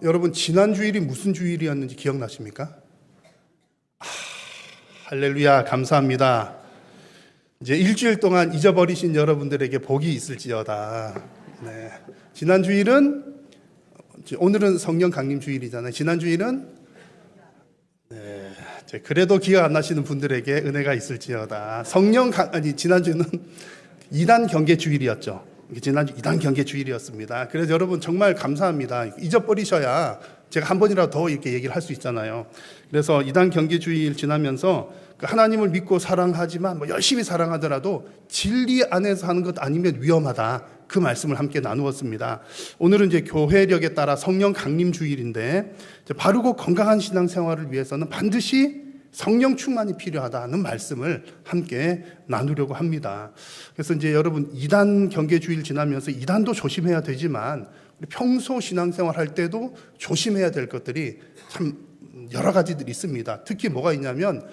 여러분 지난 주일이 무슨 주일이었는지 기억나십니까? 할렐루야, 감사합니다. 이제 일주일 동안 잊어버리신 여러분들에게 복이 있을지어다. 네. 지난 주일은 오늘은 성령 강림 주일이잖아요. 지난 주일은 그래도 기억 안 나시는 분들에게 은혜가 있을지어다. 지난 주는 이단 경계 주일이었죠. 지난주 이단 경계 주일이었습니다. 그래서 여러분 정말 감사합니다. 잊어버리셔야 제가 한 번이라도 더 이렇게 얘기를 할 수 있잖아요. 그래서 이단 경계 주일 지나면서 하나님을 믿고 사랑하지만 열심히 사랑하더라도 진리 안에서 하는 것 아니면 위험하다. 그 말씀을 함께 나누었습니다. 오늘은 이제 교회력에 따라 성령 강림 주일인데 바르고 건강한 신앙생활을 위해서는 반드시 성령 충만이 필요하다는 말씀을 함께 나누려고 합니다. 그래서 이제 여러분 이단 경계 주일 지나면서 이단도 조심해야 되지만 평소 신앙생활 할 때도 조심해야 될 것들이 참 여러 가지들이 있습니다. 특히 뭐가 있냐면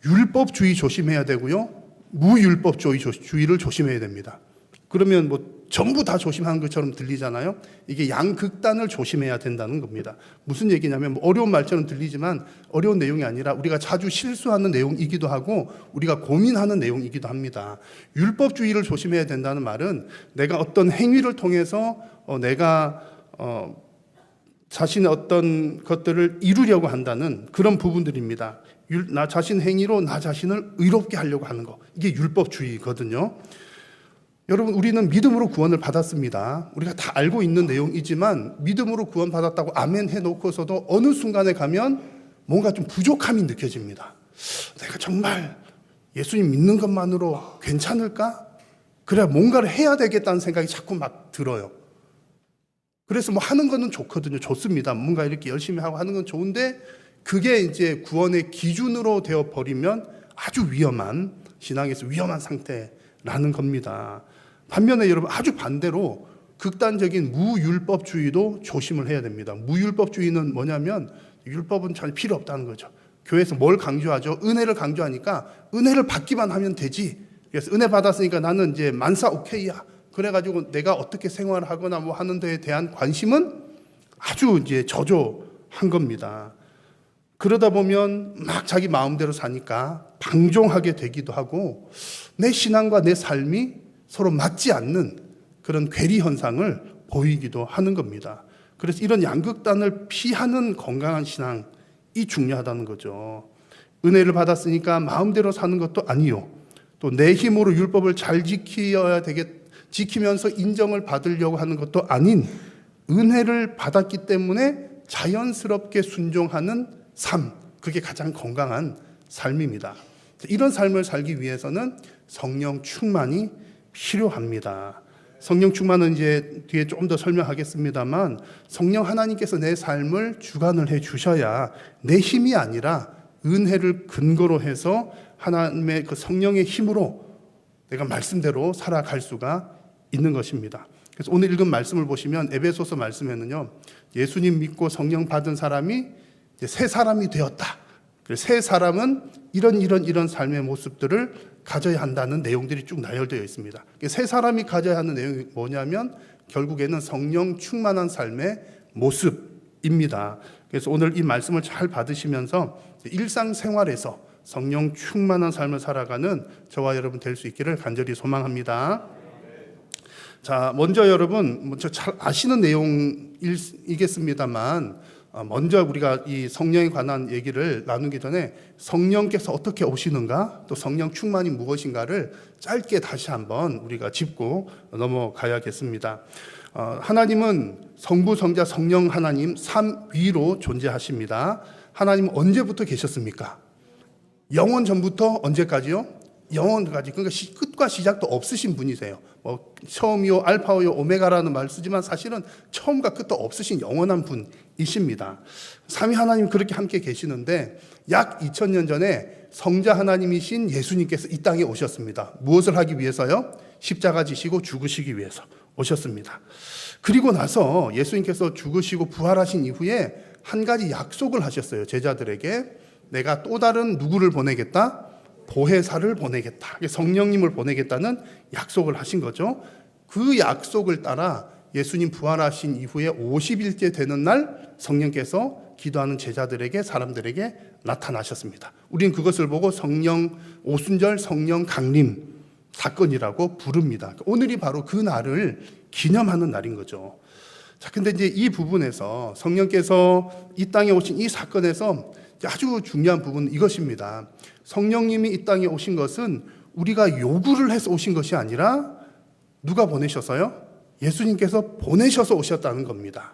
율법주의 조심해야 되고요, 무율법주의를 조심해야 됩니다. 그러면 전부 다 조심하는 것처럼 들리잖아요. 이게 양극단을 조심해야 된다는 겁니다. 무슨 얘기냐면 어려운 말처럼 들리지만 어려운 내용이 아니라 우리가 자주 실수하는 내용이기도 하고 우리가 고민하는 내용이기도 합니다. 율법주의를 조심해야 된다는 말은 내가 어떤 행위를 통해서 내가 자신의 어떤 것들을 이루려고 한다는 그런 부분들입니다. 나 자신 행위로 나 자신을 의롭게 하려고 하는 거, 이게 율법주의거든요. 여러분, 우리는 믿음으로 구원을 받았습니다. 우리가 다 알고 있는 내용이지만 믿음으로 구원받았다고 아멘 해놓고서도 어느 순간에 가면 뭔가 좀 부족함이 느껴집니다. 내가 정말 예수님 믿는 것만으로 괜찮을까? 그래야 뭔가를 해야 되겠다는 생각이 자꾸 막 들어요. 그래서 하는 거는 좋거든요. 좋습니다. 뭔가 이렇게 열심히 하고 하는 건 좋은데 그게 이제 구원의 기준으로 되어 버리면 아주 위험한, 신앙에서 위험한 상태라는 겁니다. 반면에 여러분, 아주 반대로 극단적인 무율법주의도 조심을 해야 됩니다. 무율법주의는 뭐냐면 율법은 전혀 필요 없다는 거죠. 교회에서 뭘 강조하죠? 은혜를 강조하니까 은혜를 받기만 하면 되지. 그래서 은혜 받았으니까 나는 이제 만사 오케이야. 그래가지고 내가 어떻게 생활하거나 하는 데에 대한 관심은 아주 이제 저조한 겁니다. 그러다 보면 막 자기 마음대로 사니까 방종하게 되기도 하고 내 신앙과 내 삶이 서로 맞지 않는 그런 괴리 현상을 보이기도 하는 겁니다. 그래서 이런 양극단을 피하는 건강한 신앙이 중요하다는 거죠. 은혜를 받았으니까 마음대로 사는 것도 아니요, 또 내 힘으로 율법을 잘 지키면서 인정을 받으려고 하는 것도 아닌 은혜를 받았기 때문에 자연스럽게 순종하는 삶, 그게 가장 건강한 삶입니다. 이런 삶을 살기 위해서는 성령 충만이 필요합니다. 성령 충만은 이제 뒤에 조금 더 설명하겠습니다만 성령 하나님께서 내 삶을 주관을 해 주셔야 내 힘이 아니라 은혜를 근거로 해서 하나님의 그 성령의 힘으로 내가 말씀대로 살아갈 수가 있는 것입니다. 그래서 오늘 읽은 말씀을 보시면 에베소서 말씀에는요, 예수님 믿고 성령 받은 사람이 이제 새 사람이 되었다. 새 사람은 이런 삶의 모습들을 가져야 한다는 내용들이 쭉 나열되어 있습니다. 새 사람이 가져야 하는 내용이 뭐냐면 결국에는 성령 충만한 삶의 모습입니다. 그래서 오늘 이 말씀을 잘 받으시면서 일상생활에서 성령 충만한 삶을 살아가는 저와 여러분 될 수 있기를 간절히 소망합니다. 자, 먼저 여러분 잘 아시는 내용이겠습니다만 먼저 우리가 이 성령에 관한 얘기를 나누기 전에 성령께서 어떻게 오시는가, 또 성령 충만이 무엇인가를 짧게 다시 한번 우리가 짚고 넘어가야겠습니다. 하나님은 성부, 성자, 성령 하나님 삼위로 존재하십니다. 하나님은 언제부터 계셨습니까? 영원 전부터 언제까지요? 영원까지. 그러니까 끝과 시작도 없으신 분이세요. 처음이요, 알파요, 오메가라는 말 쓰지만 사실은 처음과 끝도 없으신 영원한 분이십니다. 삼위 하나님 그렇게 함께 계시는데 약 2000년 전에 성자 하나님이신 예수님께서 이 땅에 오셨습니다. 무엇을 하기 위해서요? 십자가 지시고 죽으시기 위해서 오셨습니다. 그리고 나서 예수님께서 죽으시고 부활하신 이후에 한 가지 약속을 하셨어요. 제자들에게. 내가 또 다른 누구를 보내겠다? 보혜사를 보내겠다. 성령님을 보내겠다는 약속을 하신 거죠. 그 약속을 따라 예수님 부활하신 이후에 50일째 되는 날 성령께서 기도하는 제자들에게, 사람들에게 나타나셨습니다. 우리는 그것을 보고 성령 오순절 성령 강림 사건이라고 부릅니다. 오늘이 바로 그 날을 기념하는 날인 거죠. 자, 근데 이제 이 부분에서 성령께서 이 땅에 오신 이 사건에서 아주 중요한 부분은 이것입니다. 성령님이 이 땅에 오신 것은 우리가 요구를 해서 오신 것이 아니라 누가 보내셔서요? 예수님께서 보내셔서 오셨다는 겁니다.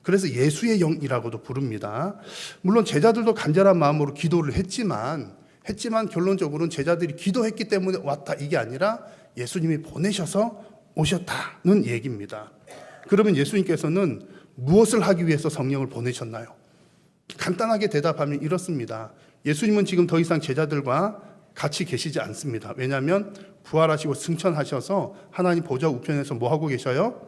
그래서 예수의 영이라고도 부릅니다. 물론 제자들도 간절한 마음으로 기도를 했지만 결론적으로는 제자들이 기도했기 때문에 왔다 이게 아니라 예수님이 보내셔서 오셨다는 얘기입니다. 그러면 예수님께서는 무엇을 하기 위해서 성령을 보내셨나요? 간단하게 대답하면 이렇습니다. 예수님은 지금 더 이상 제자들과 같이 계시지 않습니다. 왜냐하면 부활하시고 승천하셔서 하나님 보좌 우편에서 뭐 하고 계셔요?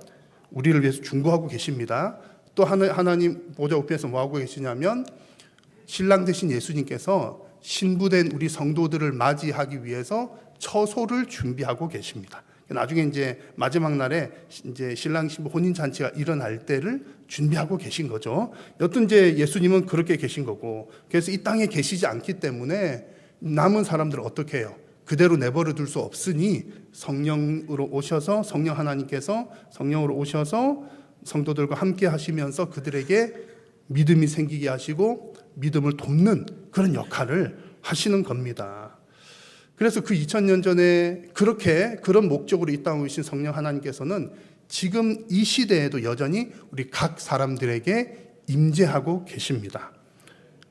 우리를 위해서 중보하고 계십니다. 또 하나님 보좌 우편에서 뭐 하고 계시냐면 신랑 되신 예수님께서 신부된 우리 성도들을 맞이하기 위해서 처소를 준비하고 계십니다. 나중에 이제 마지막 날에 이제 신랑 신부 혼인 잔치가 일어날 때를 준비하고 계신 거죠. 여튼 이제 예수님은 그렇게 계신 거고, 그래서 이 땅에 계시지 않기 때문에 남은 사람들을 어떻게 해요? 그대로 내버려 둘 수 없으니 성령으로 오셔서 성령 하나님께서 성령으로 오셔서 성도들과 함께 하시면서 그들에게 믿음이 생기게 하시고 믿음을 돕는 그런 역할을 하시는 겁니다. 그래서 그 2000년 전에 그런 목적으로 이 땅에 오신 성령 하나님께서는 지금 이 시대에도 여전히 우리 각 사람들에게 임재하고 계십니다.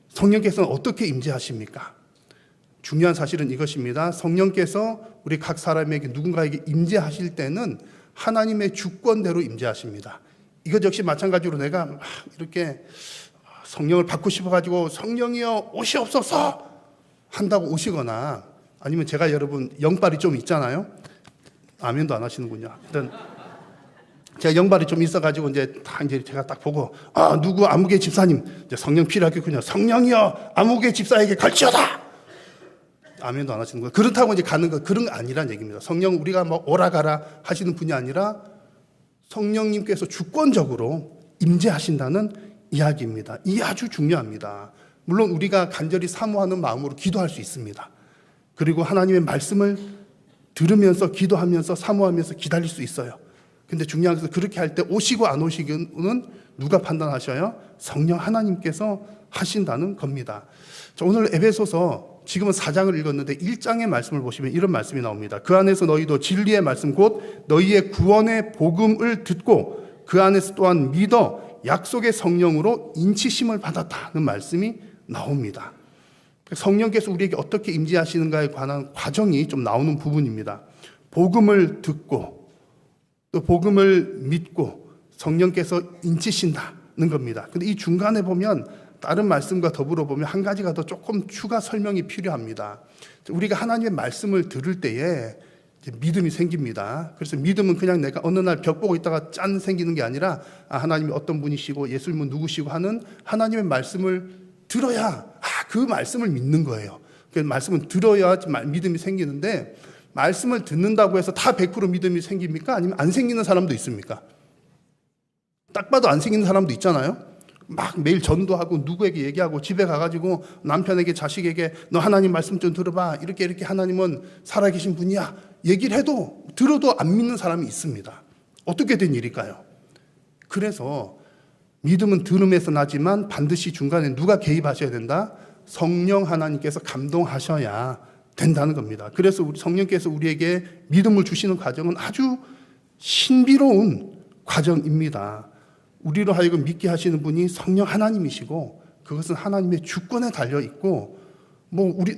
성령께서는 어떻게 임재하십니까? 중요한 사실은 이것입니다. 성령께서 우리 각 사람에게 누군가에게 임재하실 때는 하나님의 주권대로 임재하십니다. 이것 역시 마찬가지로 내가 막 이렇게 성령을 받고 싶어가지고 성령이여 오시옵소서 한다고 오시거나, 아니면 제가 여러분 영빨이 좀 있잖아요. 아멘도 안 하시는군요. 일단 제가 영빨이 좀 있어가지고 이제 제가 딱 보고 누구 아무개 집사님 이제 성령 필요하겠군요. 성령이여 아무개 집사에게 갈지어다. 아멘도 안 하시는 거예요. 그렇다고 이제 가는 거 그런 거 아니란 얘기입니다. 성령 우리가 뭐 오라 가라 하시는 분이 아니라 성령님께서 주권적으로 임재하신다는 이야기입니다. 이게 아주 중요합니다. 물론 우리가 간절히 사모하는 마음으로 기도할 수 있습니다. 그리고 하나님의 말씀을 들으면서 기도하면서 사모하면서 기다릴 수 있어요. 근데 중요한 것은 그렇게 할 때 오시고 안 오시고는 누가 판단하셔요? 성령 하나님께서 하신다는 겁니다. 자, 오늘 에베소서 지금은 4장을 읽었는데 1장의 말씀을 보시면 이런 말씀이 나옵니다. 그 안에서 너희도 진리의 말씀 곧 너희의 구원의 복음을 듣고 그 안에서 또한 믿어 약속의 성령으로 인치심을 받았다는 말씀이 나옵니다. 성령께서 우리에게 어떻게 임재하시는가에 관한 과정이 좀 나오는 부분입니다. 복음을 듣고 또 복음을 믿고 성령께서 인치신다는 겁니다. 근데 이 중간에 보면 다른 말씀과 더불어 보면 한 가지가 더 조금 추가 설명이 필요합니다. 우리가 하나님의 말씀을 들을 때에 믿음이 생깁니다. 그래서 믿음은 그냥 내가 어느 날 벽 보고 있다가 짠 생기는 게 아니라 하나님이 어떤 분이시고 예수님은 누구시고 하는 하나님의 말씀을 들어야 그 말씀을 믿는 거예요. 그 말씀은 들어야 믿음이 생기는데, 말씀을 듣는다고 해서 다 100% 믿음이 생깁니까? 아니면 안 생기는 사람도 있습니까? 딱 봐도 안 생기는 사람도 있잖아요. 막 매일 전도하고 누구에게 얘기하고 집에 가가지고 남편에게 자식에게 너 하나님 말씀 좀 들어봐, 이렇게 하나님은 살아계신 분이야 얘기를 해도 들어도 안 믿는 사람이 있습니다. 어떻게 된 일일까요? 그래서 믿음은 들음에서 나지만 반드시 중간에 누가 개입하셔야 된다? 성령 하나님께서 감동하셔야 된다는 겁니다. 그래서 우리 성령께서 우리에게 믿음을 주시는 과정은 아주 신비로운 과정입니다. 우리로 하여금 믿게 하시는 분이 성령 하나님이시고 그것은 하나님의 주권에 달려 있고,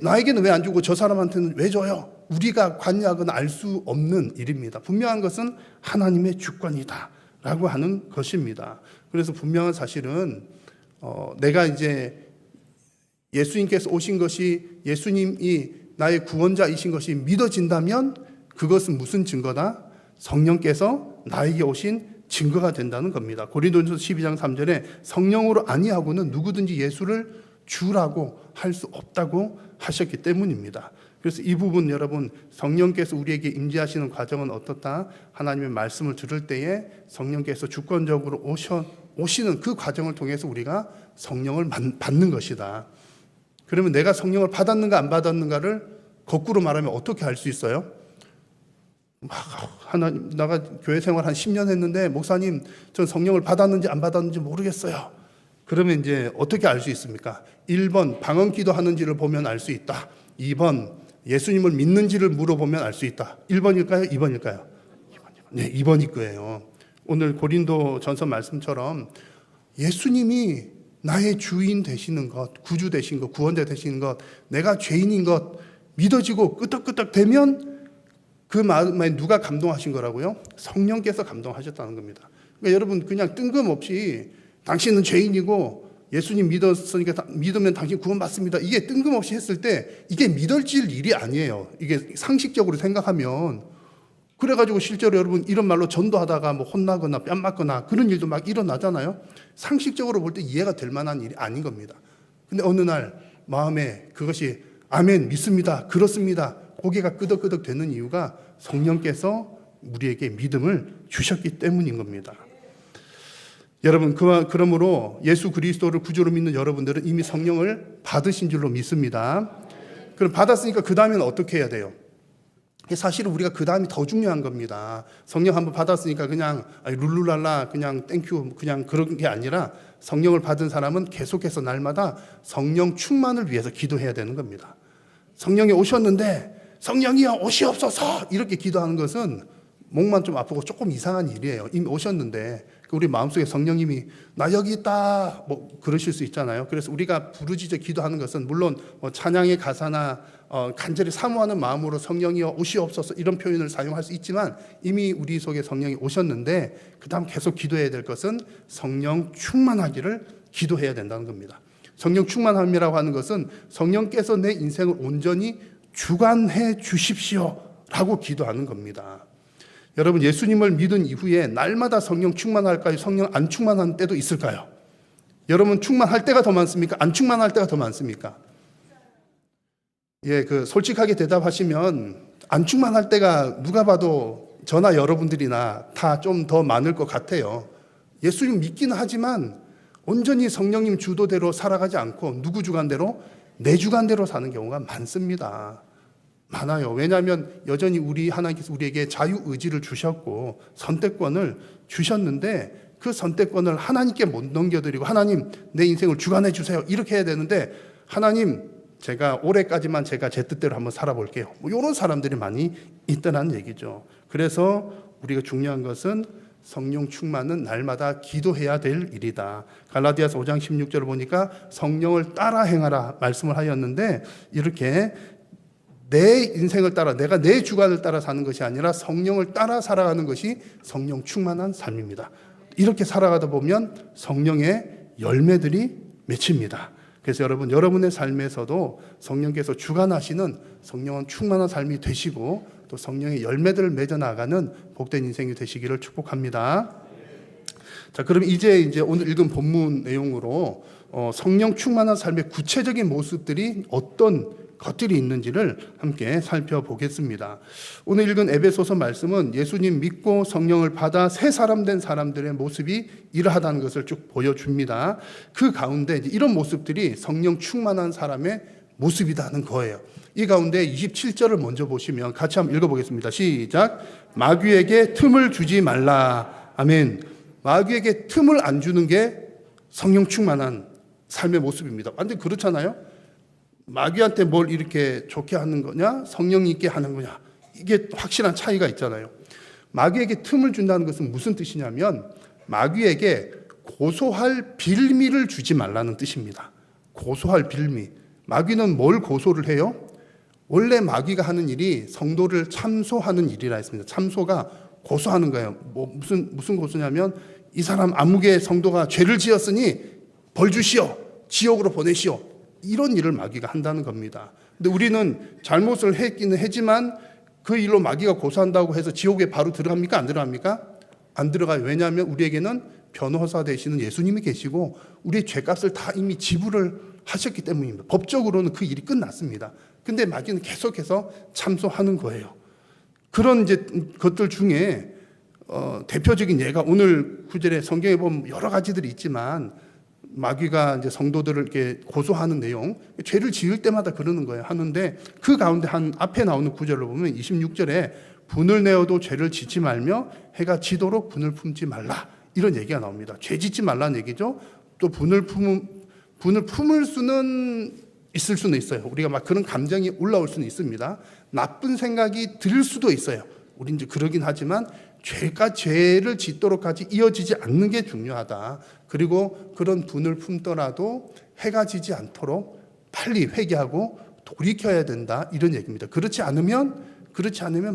나에게는 왜 안 주고 저 사람한테는 왜 줘요? 우리가 관여하거나 알 수 없는 일입니다. 분명한 것은 하나님의 주권이다라고 하는 것입니다. 그래서 분명한 사실은 내가 이제 예수님께서 오신 것이 예수님이 나의 구원자이신 것이 믿어진다면 그것은 무슨 증거다? 성령께서 나에게 오신 증거가 된다는 겁니다. 고린도전서 12장 3절에 성령으로 아니하고는 누구든지 예수를 주라고 할 수 없다고 하셨기 때문입니다. 그래서 이 부분 여러분, 성령께서 우리에게 임재하시는 과정은 어떻다? 하나님의 말씀을 들을 때에 성령께서 주권적으로 오시는 그 과정을 통해서 우리가 성령을 받는 것이다. 그러면 내가 성령을 받았는가 안 받았는가를 거꾸로 말하면 어떻게 알 수 있어요? 하나님, 내가 교회 생활 한 10년 했는데 목사님, 전 성령을 받았는지 안 받았는지 모르겠어요. 그러면 이제 어떻게 알 수 있습니까? 1번 방언 기도하는지를 보면 알 수 있다. 2번 예수님을 믿는지를 물어보면 알 수 있다. 1번일까요? 2번일까요? 네, 2번일 거예요. 오늘 고린도 전서 말씀처럼 예수님이 나의 주인 되시는 것, 구주 되신 것, 구원자 되시는 것, 내가 죄인인 것 믿어지고 끄떡끄떡 되면 그 마음에 누가 감동하신 거라고요? 성령께서 감동하셨다는 겁니다. 그러니까 여러분, 그냥 뜬금없이 당신은 죄인이고 예수님 믿었으니까 믿으면 당신 구원받습니다, 이게 뜬금없이 했을 때 이게 믿어질 일이 아니에요. 이게 상식적으로 생각하면. 그래가지고 실제로 여러분 이런 말로 전도하다가 뭐 혼나거나 뺨 맞거나 그런 일도 막 일어나잖아요. 상식적으로 볼 때 이해가 될 만한 일이 아닌 겁니다. 근데 어느 날 마음에 그것이 아멘, 믿습니다, 그렇습니다, 고개가 끄덕끄덕 되는 이유가 성령께서 우리에게 믿음을 주셨기 때문인 겁니다. 여러분, 그러므로 예수 그리스도를 구주로 믿는 여러분들은 이미 성령을 받으신 줄로 믿습니다. 그럼 받았으니까 그 다음에는 어떻게 해야 돼요? 사실은 우리가 그 다음이 더 중요한 겁니다. 성령 한번 받았으니까 그냥 룰루랄라 그냥 땡큐 그냥 그런 게 아니라 성령을 받은 사람은 계속해서 날마다 성령 충만을 위해서 기도해야 되는 겁니다. 성령이 오셨는데 성령이여 오시옵소서 이렇게 기도하는 것은 목만 좀 아프고 조금 이상한 일이에요. 이미 오셨는데 우리 마음속에 성령님이 나 여기 있다 뭐 그러실 수 있잖아요. 그래서 우리가 부르짖어 기도하는 것은 물론 뭐 찬양의 가사나 간절히 사모하는 마음으로 성령이여 오시옵소서 이런 표현을 사용할 수 있지만 이미 우리 속에 성령이 오셨는데 그 다음 계속 기도해야 될 것은 성령 충만하기를 기도해야 된다는 겁니다. 성령 충만함이라고 하는 것은 성령께서 내 인생을 온전히 주관해 주십시오 라고 기도하는 겁니다. 여러분, 예수님을 믿은 이후에 날마다 성령 충만할까요? 성령 안 충만한 때도 있을까요? 여러분, 충만할 때가 더 많습니까? 안 충만할 때가 더 많습니까? 예, 솔직하게 대답하시면 안 충만할 때가 누가 봐도 저나 여러분들이나 다 좀 더 많을 것 같아요. 예수님 믿기는 하지만 온전히 성령님 주도대로 살아가지 않고 누구 주관대로? 내 주관대로 사는 경우가 많습니다. 많아요. 왜냐하면 여전히 하나님께서 우리에게 자유의지를 주셨고 선택권을 주셨는데 그 선택권을 하나님께 못 넘겨드리고 하나님 내 인생을 주관해 주세요 이렇게 해야 되는데 하나님 제가 올해까지만 제가 제 뜻대로 한번 살아볼게요. 뭐 이런 사람들이 많이 있다는 얘기죠. 그래서 우리가 중요한 것은 성령 충만은 날마다 기도해야 될 일이다. 갈라디아서 5장 16절을 보니까 성령을 따라 행하라 말씀을 하였는데 이렇게 내 인생을 따라 내가 내 주관을 따라 사는 것이 아니라 성령을 따라 살아가는 것이 성령 충만한 삶입니다. 이렇게 살아가다 보면 성령의 열매들이 맺힙니다. 그래서 여러분, 여러분의 삶에서도 성령께서 주관하시는 성령은 충만한 삶이 되시고 또 성령의 열매들을 맺어 나가는 복된 인생이 되시기를 축복합니다. 자, 그럼 이제 오늘 읽은 본문 내용으로 성령 충만한 삶의 구체적인 모습들이 어떤 것들이 있는지를 함께 살펴보겠습니다. 오늘 읽은 에베소서 말씀은 예수님 믿고 성령을 받아 새 사람 된 사람들의 모습이 이러하다는 것을 쭉 보여줍니다. 그 가운데 이런 모습들이 성령 충만한 사람의 모습이라는 거예요. 이 가운데 27절을 먼저 보시면 같이 한번 읽어보겠습니다. 시작. 마귀에게 틈을 주지 말라. 아멘. 마귀에게 틈을 안 주는 게 성령 충만한 삶의 모습입니다. 완전 그렇잖아요. 마귀한테 뭘 이렇게 좋게 하는 거냐, 성령 있게 하는 거냐, 이게 확실한 차이가 있잖아요. 마귀에게 틈을 준다는 것은 무슨 뜻이냐면 마귀에게 고소할 빌미를 주지 말라는 뜻입니다. 고소할 빌미. 마귀는 뭘 고소를 해요? 원래 마귀가 하는 일이 성도를 참소하는 일이라 했습니다. 참소가 고소하는 거예요. 무슨 고소냐면 이 사람 아무개 성도가 죄를 지었으니 벌 주시오, 지옥으로 보내시오, 이런 일을 마귀가 한다는 겁니다. 근데 우리는 잘못을 했기는 하지만 그 일로 마귀가 고소한다고 해서 지옥에 바로 들어갑니까? 안 들어갑니까? 안 들어가요. 왜냐하면 우리에게는 변호사 되시는 예수님이 계시고 우리의 죄값을 다 이미 지불을 하셨기 때문입니다. 법적으로는 그 일이 끝났습니다. 근데 마귀는 계속해서 참소하는 거예요. 그런 이제 것들 중에 대표적인 예가 오늘 구절에 성경에 보면 여러 가지들이 있지만 마귀가 이제 성도들을 이렇게 고소하는 내용, 죄를 지을 때마다 그러는 거예요. 하는데 그 가운데 한 앞에 나오는 구절로 보면 26절에 분을 내어도 죄를 짓지 말며 해가 지도록 분을 품지 말라. 이런 얘기가 나옵니다. 죄 짓지 말라는 얘기죠. 또 분을 품을 수는 있을 수는 있어요. 우리가 막 그런 감정이 올라올 수는 있습니다. 나쁜 생각이 들 수도 있어요. 우린 이제 그러긴 하지만 죄를 짓도록까지 이어지지 않는 게 중요하다. 그리고 그런 분을 품더라도 해가 지지 않도록 빨리 회개하고 돌이켜야 된다. 이런 얘기입니다. 그렇지 않으면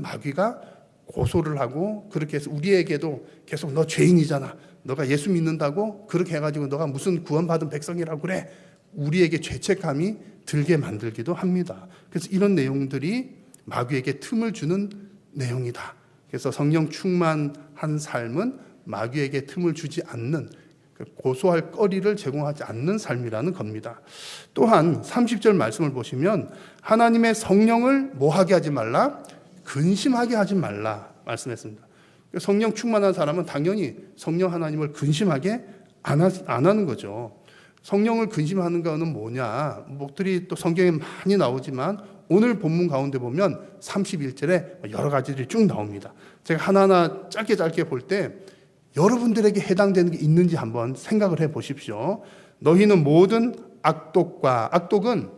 마귀가 고소를 하고 그렇게 해서 우리에게도 계속 너 죄인이잖아. 너가 예수 믿는다고 그렇게 해가지고 너가 무슨 구원받은 백성이라고 그래. 우리에게 죄책감이 들게 만들기도 합니다. 그래서 이런 내용들이 마귀에게 틈을 주는 내용이다. 그래서 성령 충만한 삶은 마귀에게 틈을 주지 않는, 고소할 거리를 제공하지 않는 삶이라는 겁니다. 또한 30절 말씀을 보시면 하나님의 성령을 뭐하게 하지 말라? 근심하게 하지 말라 말씀했습니다. 성령 충만한 사람은 당연히 성령 하나님을 근심하게 안 하는 거죠. 성령을 근심하는 거는 뭐냐? 목들이 또 성경에 많이 나오지만 오늘 본문 가운데 보면 31절에 여러 가지들이 쭉 나옵니다. 제가 하나하나 짧게 볼 때 여러분들에게 해당되는 게 있는지 한번 생각을 해 보십시오. 너희는 모든 악독은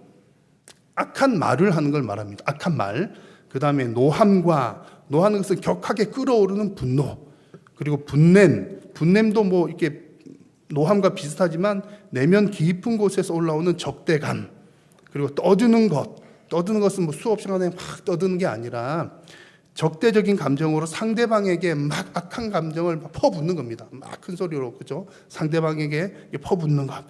악한 말을 하는 걸 말합니다. 악한 말. 그 다음에 노하는 것은 격하게 끓어오르는 분노. 그리고 분냄도 뭐 이렇게 노함과 비슷하지만 내면 깊은 곳에서 올라오는 적대감. 그리고 떠드는 것은 뭐 수업 시간에 막 떠드는 게 아니라 적대적인 감정으로 상대방에게 막 악한 감정을 퍼붓는 겁니다. 막 큰 소리로, 그죠? 상대방에게 퍼붓는 것,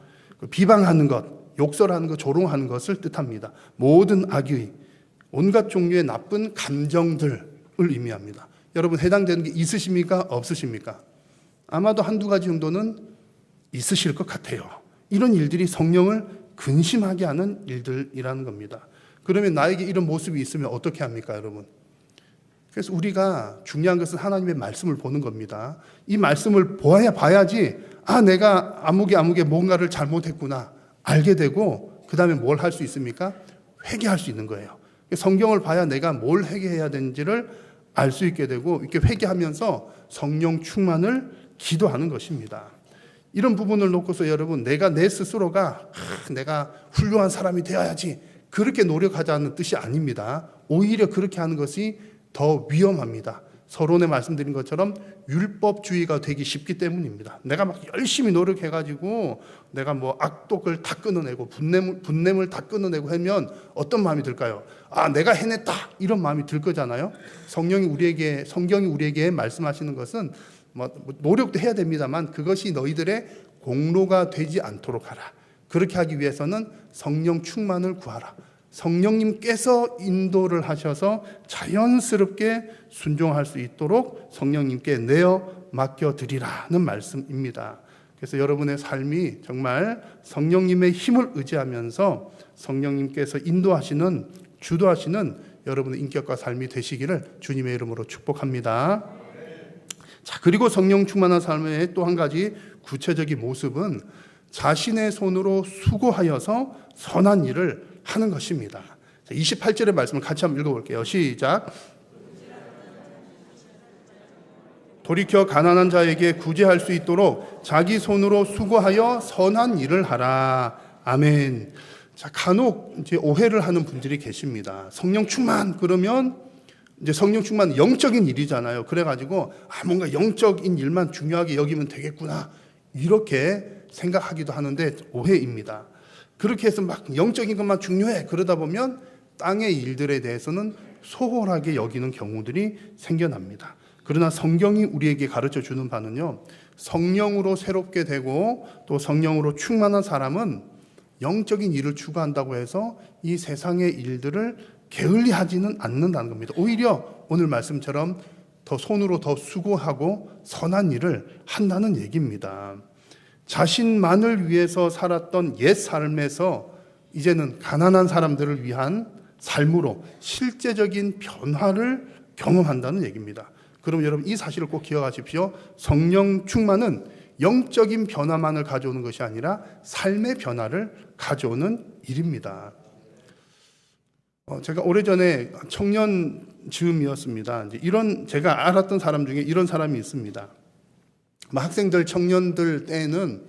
비방하는 것, 욕설하는 것, 조롱하는 것을 뜻합니다. 모든 악의, 온갖 종류의 나쁜 감정들을 의미합니다. 여러분 해당되는 게 있으십니까? 없으십니까? 아마도 한두 가지 정도는 있으실 것 같아요. 이런 일들이 성령을 근심하게 하는 일들이라는 겁니다. 그러면 나에게 이런 모습이 있으면 어떻게 합니까, 여러분? 그래서 우리가 중요한 것은 하나님의 말씀을 보는 겁니다. 이 말씀을 봐야지 내가 아무개 뭔가를 잘못했구나 알게 되고 그 다음에 뭘 할 수 있습니까? 회개할 수 있는 거예요. 성경을 봐야 내가 뭘 회개해야 되는지를 알 수 있게 되고 이렇게 회개하면서 성령 충만을 기도하는 것입니다. 이런 부분을 놓고서 여러분 내가 내 스스로가 내가 훌륭한 사람이 되어야지 그렇게 노력하자는 뜻이 아닙니다. 오히려 그렇게 하는 것이 더 위험합니다. 서론에 말씀드린 것처럼 율법주의가 되기 쉽기 때문입니다. 내가 막 열심히 노력해가지고 내가 뭐 악독을 다 끊어내고 분냄을 다 끊어내고 하면 어떤 마음이 들까요? 내가 해냈다 이런 마음이 들 거잖아요. 성경이 우리에게 말씀하시는 것은 뭐 노력도 해야 됩니다만 그것이 너희들의 공로가 되지 않도록 하라. 그렇게 하기 위해서는 성령 충만을 구하라. 성령님께서 인도를 하셔서 자연스럽게 순종할 수 있도록 성령님께 내어 맡겨드리라는 말씀입니다. 그래서 여러분의 삶이 정말 성령님의 힘을 의지하면서 성령님께서 인도하시는, 주도하시는 여러분의 인격과 삶이 되시기를 주님의 이름으로 축복합니다. 자, 그리고 성령 충만한 삶의 또 한 가지 구체적인 모습은 자신의 손으로 수고하여서 선한 일을 하는 것입니다. 28절의 말씀을 같이 한번 읽어볼게요. 시작. 돌이켜 가난한 자에게 구제할 수 있도록 자기 손으로 수고하여 선한 일을 하라. 아멘. 자, 간혹 이제 오해를 하는 분들이 계십니다. 성령 충만 그러면 이제 성령 충만 영적인 일이잖아요. 그래가지고 뭔가 영적인 일만 중요하게 여기면 되겠구나 이렇게 생각하기도 하는데 오해입니다. 그렇게 해서 막 영적인 것만 중요해 그러다 보면 땅의 일들에 대해서는 소홀하게 여기는 경우들이 생겨납니다. 그러나 성경이 우리에게 가르쳐 주는 바는요, 성령으로 새롭게 되고 또 성령으로 충만한 사람은 영적인 일을 추구한다고 해서 이 세상의 일들을 게을리하지는 않는다는 겁니다. 오히려 오늘 말씀처럼 더 손으로 더 수고하고 선한 일을 한다는 얘기입니다. 자신만을 위해서 살았던 옛 삶에서 이제는 가난한 사람들을 위한 삶으로 실제적인 변화를 경험한다는 얘기입니다. 그럼 여러분 이 사실을 꼭 기억하십시오. 성령 충만은 영적인 변화만을 가져오는 것이 아니라 삶의 변화를 가져오는 일입니다. 제가 오래전에 청년 즈음이었습니다. 이제 이런 제가 알았던 사람 중에 이런 사람이 있습니다. 학생들, 청년들 때에는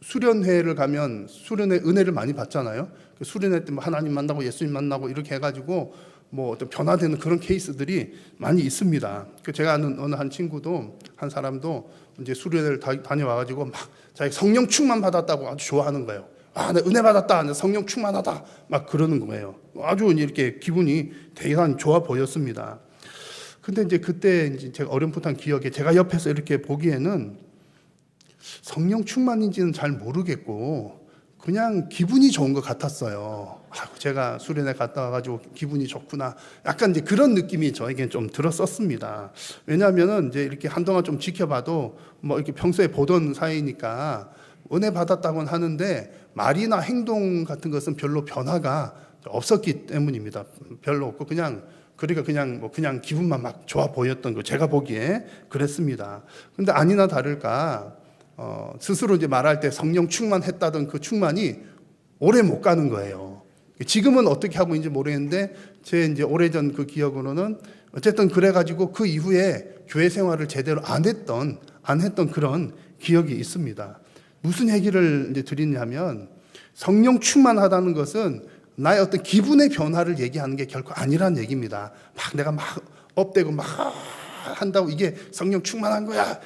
수련회를 가면 수련회 은혜를 많이 받잖아요. 수련회 때 하나님 만나고 예수님 만나고 이렇게 해가지고 어떤 변화되는 그런 케이스들이 많이 있습니다. 제가 아는 어느 한 친구도 한 사람도 이제 수련회를 다녀와가지고 막 자기 성령 충만 받았다고 아주 좋아하는 거예요. 아, 나 은혜 받았다, 나 성령 충만하다, 막 그러는 거예요. 아주 이렇게 기분이 대단히 좋아 보였습니다. 근데 이제 그때 이제 제가 어렴풋한 기억에 제가 옆에서 이렇게 보기에는 성령 충만인지는 잘 모르겠고 그냥 기분이 좋은 것 같았어요. 제가 수련회 갔다 와가지고 기분이 좋구나. 약간 이제 그런 느낌이 저에겐 좀 들었었습니다. 왜냐하면은 이제 이렇게 한동안 좀 지켜봐도 이렇게 평소에 보던 사이니까 은혜 받았다고는 하는데 말이나 행동 같은 것은 별로 변화가 없었기 때문입니다. 별로 없고 그냥 기분만 막 좋아 보였던 거 제가 보기에 그랬습니다. 근데 아니나 다를까 스스로 이제 말할 때 성령 충만했다던 그 충만이 오래 못 가는 거예요. 지금은 어떻게 하고 있는지 모르겠는데 제 이제 오래전 그 기억으로는 어쨌든 그래가지고 그 이후에 교회 생활을 제대로 안 했던 그런 기억이 있습니다. 무슨 얘기를 이제 드리냐면 성령 충만하다는 것은 나의 어떤 기분의 변화를 얘기하는 게 결코 아니란 얘기입니다. 내가 업되고 한다고 이게 성령 충만한 거야.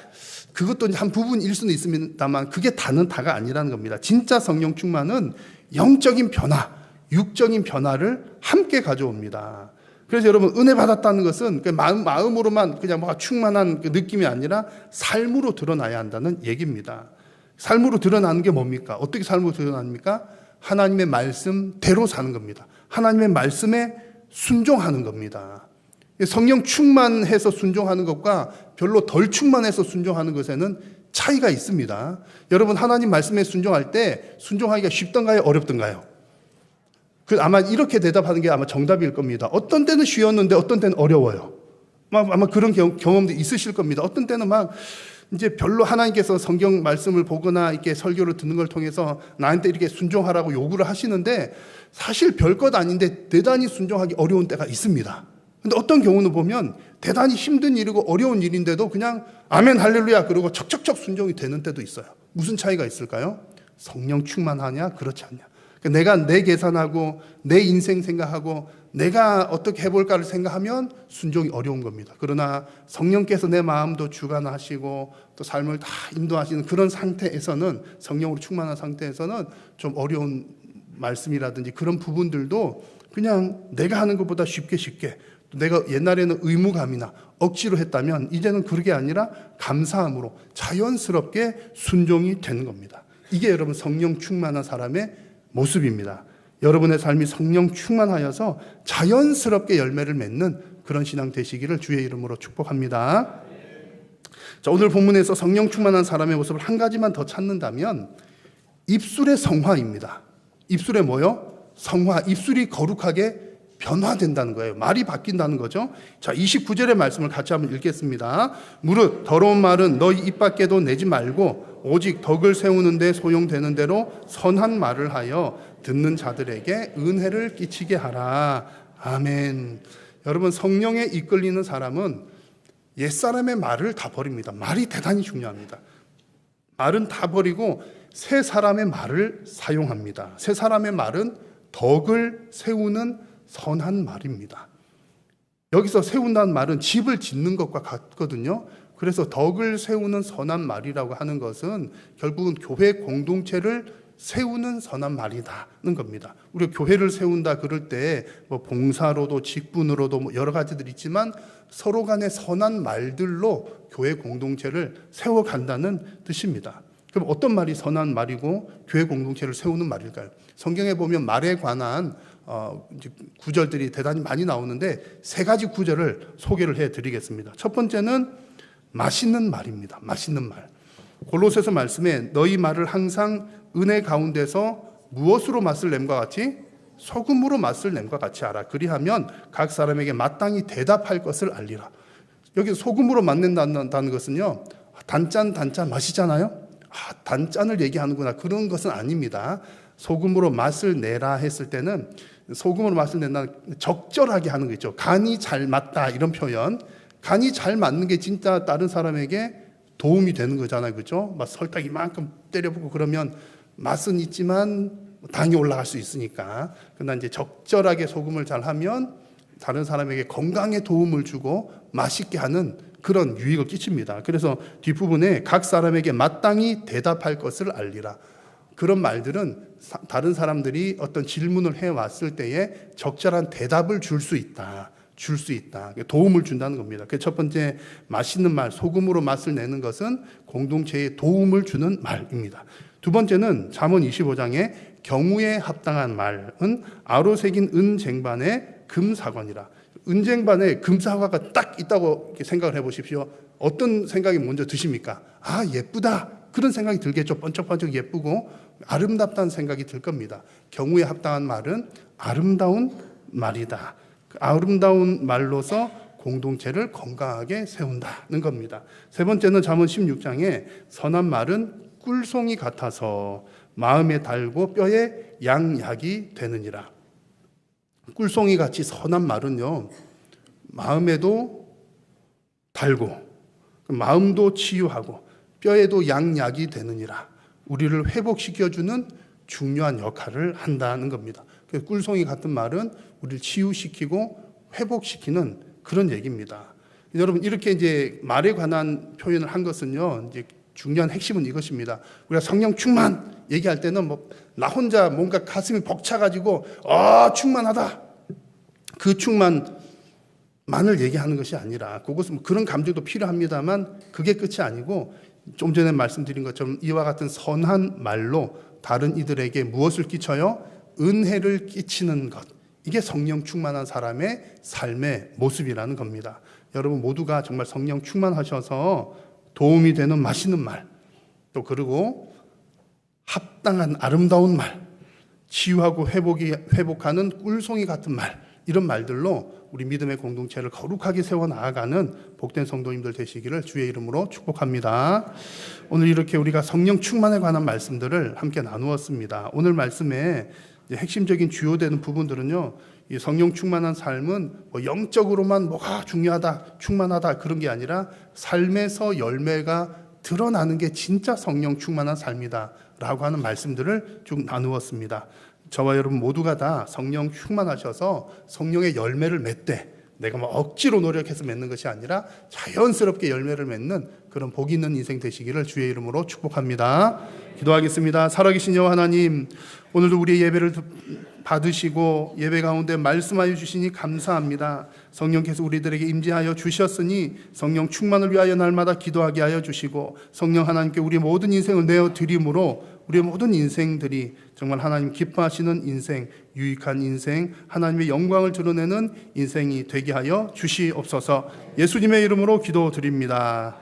그것도 한 부분일 수는 있습니다만 그게 다가 아니라는 겁니다. 진짜 성령 충만은 영적인 변화, 육적인 변화를 함께 가져옵니다. 그래서 여러분 은혜 받았다는 것은 마음으로만 그냥 충만한 그 느낌이 아니라 삶으로 드러나야 한다는 얘기입니다. 삶으로 드러나는 게 뭡니까? 어떻게 삶으로 드러납니까? 하나님의 말씀대로 사는 겁니다. 하나님의 말씀에 순종하는 겁니다. 성령 충만해서 순종하는 것과 별로 덜 충만해서 순종하는 것에는 차이가 있습니다. 여러분 하나님 말씀에 순종할 때 순종하기가 쉽던가요? 어렵던가요? 아마 이렇게 대답하는 게 아마 정답일 겁니다. 어떤 때는 쉬웠는데 어떤 때는 어려워요. 아마 그런 경험도 있으실 겁니다. 어떤 때는 이제 별로 하나님께서 성경 말씀을 보거나 이렇게 설교를 듣는 걸 통해서 나한테 이렇게 순종하라고 요구를 하시는데 사실 별것 아닌데 대단히 순종하기 어려운 때가 있습니다. 근데 어떤 경우는 보면 대단히 힘든 일이고 어려운 일인데도 그냥 아멘 할렐루야 그러고 척척척 순종이 되는 때도 있어요. 무슨 차이가 있을까요? 성령 충만하냐 그렇지 않냐. 내가 내 계산하고 내 인생 생각하고 내가 어떻게 해볼까를 생각하면 순종이 어려운 겁니다. 그러나 성령께서 내 마음도 주관하시고 또 삶을 다 인도하시는 그런 상태에서는 성령으로 충만한 상태에서는 좀 어려운 말씀이라든지 그런 부분들도 그냥 내가 하는 것보다 쉽게 내가 옛날에는 의무감이나 억지로 했다면 이제는 그게 아니라 감사함으로 자연스럽게 순종이 되는 겁니다. 이게 여러분 성령 충만한 사람의 모습입니다. 여러분의 삶이 성령 충만하여서 자연스럽게 열매를 맺는 그런 신앙 되시기를 주의 이름으로 축복합니다. 자, 오늘 본문에서 성령 충만한 사람의 모습을 한 가지만 더 찾는다면 입술의 성화입니다. 입술의 뭐요? 성화. 입술이 거룩하게 변화된다는 거예요. 말이 바뀐다는 거죠. 자, 29절의 말씀을 같이 한번 읽겠습니다. 무릇 더러운 말은 너희 입 밖에도 내지 말고 오직 덕을 세우는 데 소용되는 대로 선한 말을 하여 듣는 자들에게 은혜를 끼치게 하라. 아멘. 여러분 성령에 이끌리는 사람은 옛사람의 말을 다 버립니다. 말이 대단히 중요합니다. 말은 다 버리고 새 사람의 말을 사용합니다. 새 사람의 말은 덕을 세우는 선한 말입니다. 여기서 세운다는 말은 집을 짓는 것과 같거든요. 그래서 덕을 세우는 선한 말이라고 하는 것은 결국은 교회 공동체를 세우는 선한 말이다는 겁니다. 우리가 교회를 세운다 그럴 때 봉사로도 직분으로도 여러 가지들이 있지만 서로 간의 선한 말들로 교회 공동체를 세워간다는 뜻입니다. 그럼 어떤 말이 선한 말이고 교회 공동체를 세우는 말일까요? 성경에 보면 말에 관한 구절들이 대단히 많이 나오는데 세 가지 구절을 소개를 해드리겠습니다. 첫 번째는 맛있는 말입니다. 맛있는 말. 골로새서 말씀에 너희 말을 항상 은혜 가운데서 무엇으로 맛을 냄과 같이 소금으로 맛을 냄과 같이 알아. 그리하면 각 사람에게 마땅히 대답할 것을 알리라. 여기 소금으로 맛낸다는 것은요, 단짠 맛이잖아요. 단짠을 얘기하는구나, 그런 것은 아닙니다. 소금으로 맛을 내라 했을 때는 소금으로 맛을 낸다, 적절하게 하는 거 있죠. 간이 잘 맞다, 이런 표현. 간이 잘 맞는 게 진짜 다른 사람에게 도움이 되는 거잖아요, 그렇죠? 막 설탕 이만큼 때려붓고 그러면 맛은 있지만 당이 올라갈 수 있으니까. 그러나 이제 적절하게 소금을 잘 하면 다른 사람에게 건강에 도움을 주고 맛있게 하는 그런 유익을 끼칩니다. 그래서 뒷부분에 각 사람에게 마땅히 대답할 것을 알리라. 그런 말들은 다른 사람들이 어떤 질문을 해왔을 때에 적절한 대답을 줄 수 있다. 도움을 준다는 겁니다. 그 첫 번째, 맛있는 말, 소금으로 맛을 내는 것은 공동체에 도움을 주는 말입니다. 두 번째는 잠언 25장에 경우에 합당한 말은 아로 새긴 은쟁반에 금사관이라. 은쟁반에 금사과가 딱 있다고 이렇게 생각을 해보십시오. 어떤 생각이 먼저 드십니까? 예쁘다, 그런 생각이 들겠죠. 번쩍번쩍 예쁘고 아름답다는 생각이 들 겁니다. 경우에 합당한 말은 아름다운 말이다. 아름다운 말로서 공동체를 건강하게 세운다는 겁니다. 세 번째는 잠언 16장에 선한 말은 꿀송이 같아서 마음에 달고 뼈에 양약이 되느니라. 꿀송이 같이 선한 말은요, 마음에도 달고 마음도 치유하고 뼈에도 양약이 되느니라. 우리를 회복시켜주는 중요한 역할을 한다는 겁니다. 그래서 꿀송이 같은 말은 우리를 치유시키고 회복시키는 그런 얘기입니다. 여러분, 이렇게 이제 말에 관한 표현을 한 것은요, 이제 중요한 핵심은 이것입니다. 우리가 성령 충만 얘기할 때는 나 혼자 뭔가 가슴이 벅차가지고 충만하다, 그 충만만을 얘기하는 것이 아니라, 그것은 그런 감정도 필요합니다만 그게 끝이 아니고, 좀 전에 말씀드린 것처럼 이와 같은 선한 말로 다른 이들에게 무엇을 끼쳐요? 은혜를 끼치는 것. 이게 성령 충만한 사람의 삶의 모습이라는 겁니다. 여러분 모두가 정말 성령 충만하셔서 도움이 되는 맛있는 말, 또 그리고 합당한 아름다운 말, 치유하고 회복하는 꿀송이 같은 말, 이런 말들로 우리 믿음의 공동체를 거룩하게 세워나가는 복된 성도님들 되시기를 주의 이름으로 축복합니다. 오늘 이렇게 우리가 성령 충만에 관한 말씀들을 함께 나누었습니다. 오늘 말씀에 핵심적인 주요되는 부분들은요, 이 성령 충만한 삶은 영적으로만 뭐가 중요하다, 충만하다, 그런 게 아니라 삶에서 열매가 드러나는 게 진짜 성령 충만한 삶이다 라고 하는 말씀들을 쭉 나누었습니다. 저와 여러분 모두가 다 성령 충만하셔서 성령의 열매를 맺되, 내가 억지로 노력해서 맺는 것이 아니라 자연스럽게 열매를 맺는 그런 복 있는 인생 되시기를 주의 이름으로 축복합니다. 기도하겠습니다. 살아계신 여호와 하나님, 오늘도 우리의 예배를 받으시고 예배 가운데 말씀하여 주시니 감사합니다. 성령께서 우리들에게 임재하여 주셨으니 성령 충만을 위하여 날마다 기도하게 하여 주시고, 성령 하나님께 우리 모든 인생을 내어드림으로 우리의 모든 인생들이 정말 하나님 기뻐하시는 인생, 유익한 인생, 하나님의 영광을 드러내는 인생이 되게 하여 주시옵소서. 예수님의 이름으로 기도드립니다.